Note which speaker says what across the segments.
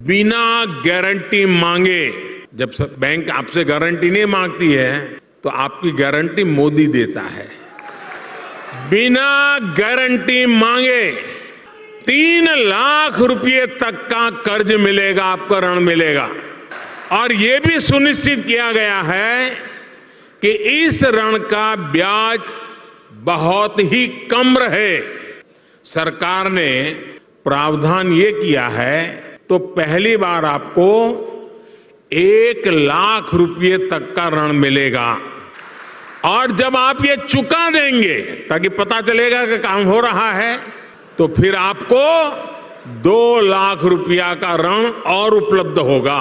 Speaker 1: बिना गारंटी मांगे, जब बैंक आपसे गारंटी नहीं मांगती है तो आपकी गारंटी मोदी देता है। बिना गारंटी मांगे 3 लाख रुपए तक का कर्ज मिलेगा, आपको ऋण मिलेगा। और यह भी सुनिश्चित किया गया है कि इस ऋण का ब्याज बहुत ही कम रहे। सरकार ने प्रावधान ये किया है तो पहली बार आपको 1 लाख रुपए तक का ऋण मिलेगा। और जब आप ये चुका देंगे ताकि पता चलेगा कि काम हो रहा है, तो फिर आपको 2 लाख रुपया का ऋण और उपलब्ध होगा।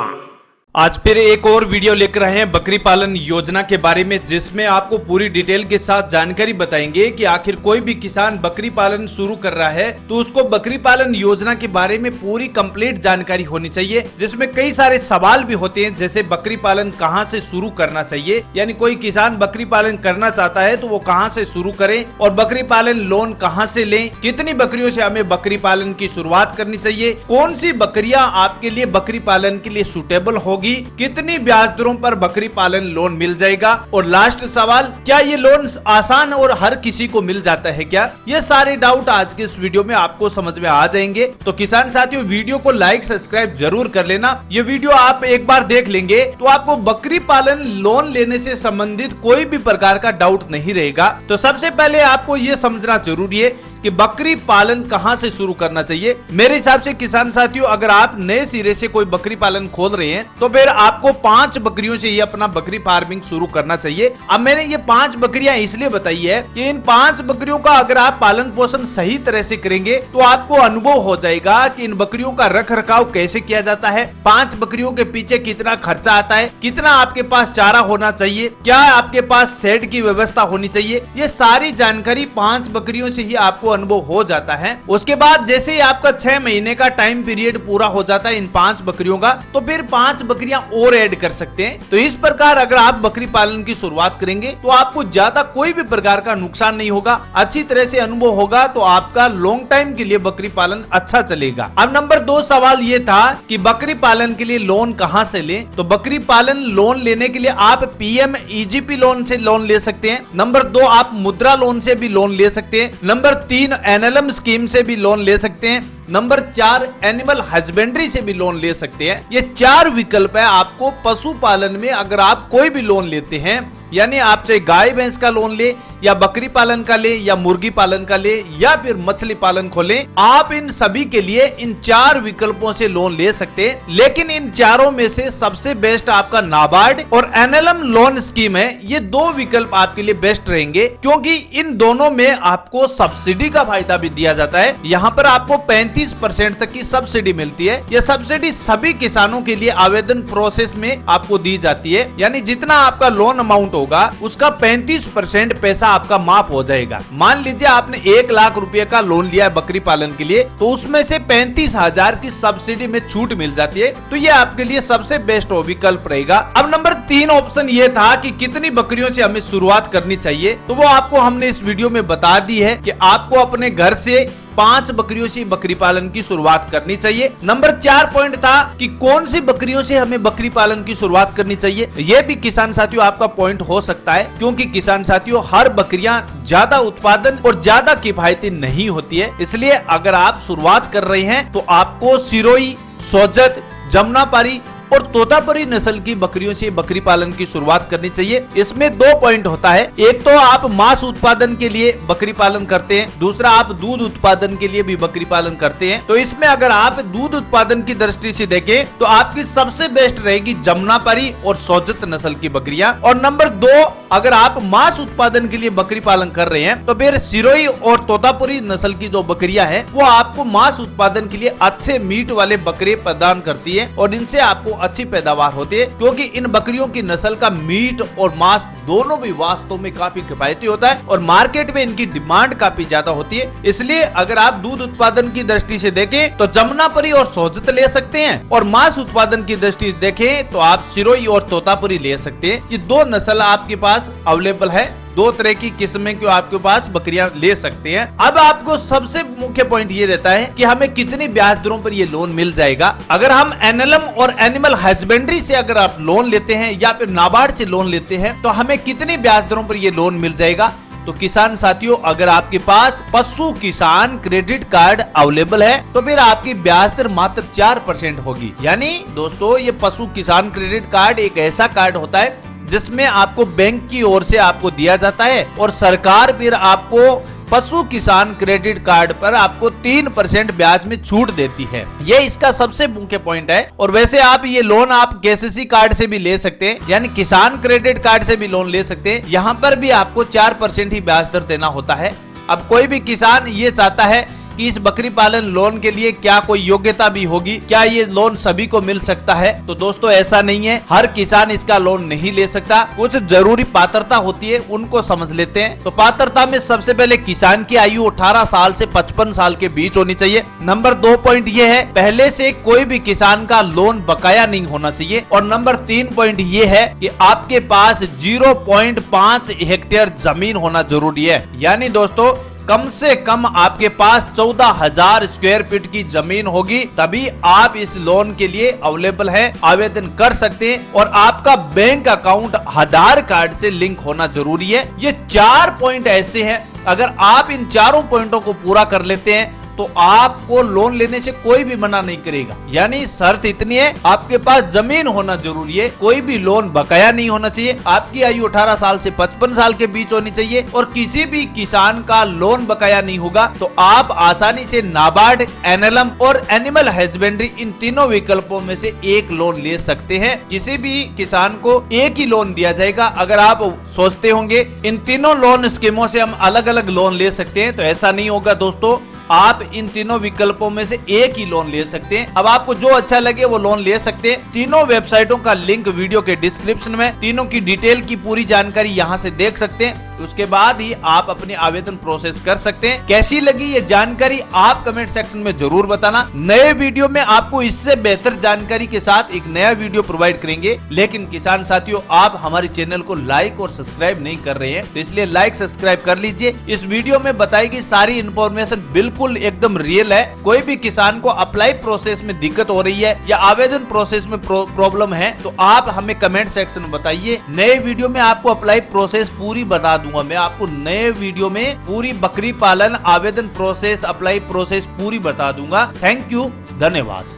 Speaker 2: आज फिर एक और वीडियो लेकर आए हैं बकरी पालन योजना के बारे में, जिसमें आपको पूरी डिटेल के साथ जानकारी बताएंगे कि आखिर कोई भी किसान बकरी पालन शुरू कर रहा है तो उसको बकरी पालन योजना के बारे में पूरी कंप्लीट जानकारी होनी चाहिए, जिसमें कई सारे सवाल भी होते हैं, जैसे बकरी पालन कहां से शुरू करना चाहिए, यानी कोई किसान बकरी पालन करना चाहता है तो वो कहां से शुरू करे, और बकरी पालन लोन कहां से लें, कितनी बकरियों से हमें बकरी पालन की शुरुआत करनी चाहिए, कौन सी बकरियां आपके लिए बकरी पालन के लिए सुटेबल होगी, कितनी ब्याज दरों पर बकरी पालन लोन मिल जाएगा, और लास्ट सवाल, क्या ये लोन आसान और हर किसी को मिल जाता है क्या? ये सारे डाउट आज के इस वीडियो में आपको समझ में आ जाएंगे। तो किसान साथियों, वीडियो को लाइक सब्सक्राइब जरूर कर लेना। ये वीडियो आप एक बार देख लेंगे तो आपको बकरी पालन लोन लेने से संबंधित कोई भी प्रकार का डाउट नहीं रहेगा। तो सबसे पहले आपको ये समझना जरूरी है कि बकरी पालन कहां से शुरू करना चाहिए। मेरे हिसाब से किसान साथियों, अगर आप नए सिरे से कोई बकरी पालन खोल रहे हैं तो फिर आपको 5 बकरियों से ही अपना बकरी फार्मिंग शुरू करना चाहिए। अब मैंने ये 5 बकरियां इसलिए बताई है कि इन 5 बकरियों का अगर आप पालन पोषण सही तरह से करेंगे तो आपको अनुभव हो जाएगा कि इन बकरियों का रख रखाव कैसे किया जाता है, 5 बकरियों के पीछे कितना खर्चा आता है, कितना आपके पास चारा होना चाहिए, क्या आपके पास शेड की व्यवस्था होनी चाहिए। ये सारी जानकारी 5 बकरियों से ही आपको अनुभव हो जाता है। उसके बाद जैसे ही आपका 6 महीने का टाइम पीरियड पूरा हो जाता है इन 5 बकरियों का, तो फिर 5 बकरियां और ऐड कर सकते हैं। तो इस प्रकार अगर आप बकरी पालन की शुरुआत करेंगे तो आपको ज्यादा कोई भी प्रकार का नुकसान नहीं होगा, अच्छी तरह से अनुभव होगा, तो आपका लॉन्ग टाइम के लिए बकरी पालन अच्छा चलेगा। अब नंबर 2 सवाल ये था कि बकरी पालन के लिए लोन कहां से लें। तो बकरी पालन लोन लेने के लिए आप PMEGP लोन से लोन ले सकते हैं। नंबर 2 आप मुद्रा लोन से भी लोन ले सकते हैं। नंबर 3 NLM स्कीम से भी लोन ले सकते हैं। नंबर 4 एनिमल हस्बेंड्री से भी लोन ले सकते हैं। ये 4 विकल्प है आपको पशुपालन में। अगर आप कोई भी लोन लेते हैं, यानी आप चाहे गाय भैंस का लोन ले या बकरी पालन का ले या मुर्गी पालन का ले या फिर मछली पालन खोले, आप इन सभी के लिए इन 4 विकल्पों से लोन ले सकते हैं। लेकिन इन चारों में से सबसे बेस्ट आपका नाबार्ड और NLM लोन स्कीम है। ये 2 विकल्प आपके लिए बेस्ट रहेंगे, क्योंकि इन दोनों में आपको सब्सिडी का फायदा भी दिया जाता है। यहाँ पर आपको 35% तक की सब्सिडी मिलती है। यह सब्सिडी सभी किसानों के लिए आवेदन प्रोसेस में आपको दी जाती है, यानी जितना आपका लोन अमाउंट होगा उसका 35% पैसा आपका माफ हो जाएगा। मान लीजिए आपने 1 लाख रुपए का लोन लिया है बकरी पालन के लिए, तो उसमें से 35,000 की सब्सिडी में छूट मिल जाती है। तो ये आपके लिए सबसे बेस्ट विकल्प रहेगा। अब नंबर 3 ऑप्शन ये था कि कितनी बकरियों से हमें शुरुआत करनी चाहिए, तो वो आपको हमने इस वीडियो में बता दी है कि आपको अपने घर से 5 बकरियों से बकरी पालन की शुरुआत करनी चाहिए। नंबर 4 पॉइंट था कि कौन सी बकरियों से हमें बकरी पालन की शुरुआत करनी चाहिए। यह भी किसान साथियों आपका पॉइंट हो सकता है, क्योंकि किसान साथियों हर बकरियां ज्यादा उत्पादन और ज्यादा किफायती नहीं होती है। इसलिए अगर आप शुरुआत कर रहे हैं तो आपको सिरोही, सोजत, जमुनापारी और तोतापुरी नस्ल की बकरियों से बकरी पालन की शुरुआत करनी चाहिए। इसमें 2 पॉइंट होता है, एक तो आप मांस उत्पादन के लिए बकरी पालन करते हैं, दूसरा आप दूध उत्पादन के लिए भी बकरी पालन करते हैं। तो इसमें अगर आप दूध उत्पादन की दृष्टि से देखें तो आपकी सबसे बेस्ट रहेगी जमुनापारी और सोजत नस्ल की बकरियां। और नंबर 2, अगर आप मांस उत्पादन के लिए बकरी पालन कर रहे हैं तो फिर सिरोही और तोतापुरी नस्ल की जो बकरियां हैं वो आपको मांस उत्पादन के लिए अच्छे मीट वाले बकरे प्रदान करती है, और इनसे आपको अच्छी पैदावार होती है, क्योंकि इन बकरियों की नस्ल का मीट और मांस दोनों भी वास्तव में काफी किफायती होता है और मार्केट में इनकी डिमांड काफी ज्यादा होती है। इसलिए अगर आप दूध उत्पादन की दृष्टि से देखें तो जमुनापुरी और सोजत ले सकते हैं, और मांस उत्पादन की दृष्टि से देखें तो आप सिरोही और तोतापुरी ले सकते हैं। ये 2 नस्ल आपके पास अवेलेबल है। दो तरह की किस्में को आपके पास बकरियां ले सकते हैं। अब आपको सबसे मुख्य पॉइंट ये रहता है कि हमें कितनी ब्याज दरों पर ये लोन मिल जाएगा। अगर हम एनएलएम और एनिमल हस्बेंड्री से अगर आप लोन लेते हैं या फिर नाबार्ड से लोन लेते हैं तो हमें कितनी ब्याज दरों पर ये लोन मिल जाएगा। तो किसान साथियों, अगर आपके पास पशु किसान क्रेडिट कार्ड अवेलेबल है तो फिर आपकी ब्याज दर मात्र 4% होगी। यानी दोस्तों, ये पशु किसान क्रेडिट कार्ड एक ऐसा कार्ड होता है जिसमें आपको बैंक की ओर से आपको दिया जाता है और सरकार फिर आपको पशु किसान क्रेडिट कार्ड पर आपको 3% ब्याज में छूट देती है। ये इसका सबसे मुख्य पॉइंट है। और वैसे आप ये लोन आप केसीसी कार्ड से भी ले सकते हैं, यानी किसान क्रेडिट कार्ड से भी लोन ले सकते हैं। यहाँ पर भी आपको 4% ही ब्याज दर देना होता है। अब कोई भी किसान ये चाहता है कि इस बकरी पालन लोन के लिए क्या कोई योग्यता भी होगी, क्या ये लोन सभी को मिल सकता है? तो दोस्तों, ऐसा नहीं है। हर किसान इसका लोन नहीं ले सकता। कुछ जरूरी पात्रता होती है, उनको समझ लेते हैं। तो पात्रता में सबसे पहले किसान की आयु 18 साल से 55 साल के बीच होनी चाहिए। नंबर 2 पॉइंट ये है, पहले से कोई भी किसान का लोन बकाया नहीं होना चाहिए। और नंबर 3 पॉइंट ये है कि आपके पास 0.5 हेक्टेयर जमीन होना जरूरी है। यानी दोस्तों, कम से कम आपके पास 14,000 स्क्वायर फीट की जमीन होगी, तभी आप इस लोन के लिए अवेलेबल है, आवेदन कर सकते हैं। और आपका बैंक अकाउंट आधार कार्ड से लिंक होना जरूरी है। ये 4 पॉइंट ऐसे हैं, अगर आप इन चारों पॉइंटों को पूरा कर लेते हैं तो आपको लोन लेने से कोई भी मना नहीं करेगा। यानी शर्त इतनी है, आपके पास जमीन होना जरूरी है, कोई भी लोन बकाया नहीं होना चाहिए, आपकी आयु 18 साल से 55 साल के बीच होनी चाहिए और किसी भी किसान का लोन बकाया नहीं होगा। तो आप आसानी से नाबार्ड, एनएलएम और एनिमल हस्बेंड्री, इन तीनों विकल्पों में से एक लोन ले सकते हैं। किसी भी किसान को एक ही लोन दिया जाएगा। अगर आप सोचते होंगे इन तीनों लोन स्कीमों से हम अलग अलग लोन ले सकते हैं, तो ऐसा नहीं होगा दोस्तों। आप इन तीनों विकल्पों में से एक ही लोन ले सकते हैं। अब आपको जो अच्छा लगे वो लोन ले सकते हैं। तीनों वेबसाइटों का लिंक वीडियो के डिस्क्रिप्शन में, तीनों की डिटेल की पूरी जानकारी यहां से देख सकते हैं। उसके बाद ही आप अपने आवेदन प्रोसेस कर सकते हैं। कैसी लगी ये जानकारी आप कमेंट सेक्शन में जरूर बताना। नए वीडियो में आपको इससे बेहतर जानकारी के साथ एक नया वीडियो प्रोवाइड करेंगे। लेकिन किसान साथियों, आप हमारे चैनल को लाइक और सब्सक्राइब नहीं कर रहे हैं, तो इसलिए लाइक सब्सक्राइब कर लीजिए। इस वीडियो में बताई गई सारी इंफॉर्मेशन बिल्कुल एकदम रियल है। कोई भी किसान को अप्लाई प्रोसेस में दिक्कत हो रही है या आवेदन प्रोसेस में प्रॉब्लम है तो आप हमें कमेंट सेक्शन में बताइए। नए वीडियो में आपको अप्लाई प्रोसेस पूरी बता दूंगा। मैं आपको नए वीडियो में पूरी बकरी पालन आवेदन प्रोसेस, अप्लाई प्रोसेस पूरी बता दूंगा। थैंक यू, धन्यवाद।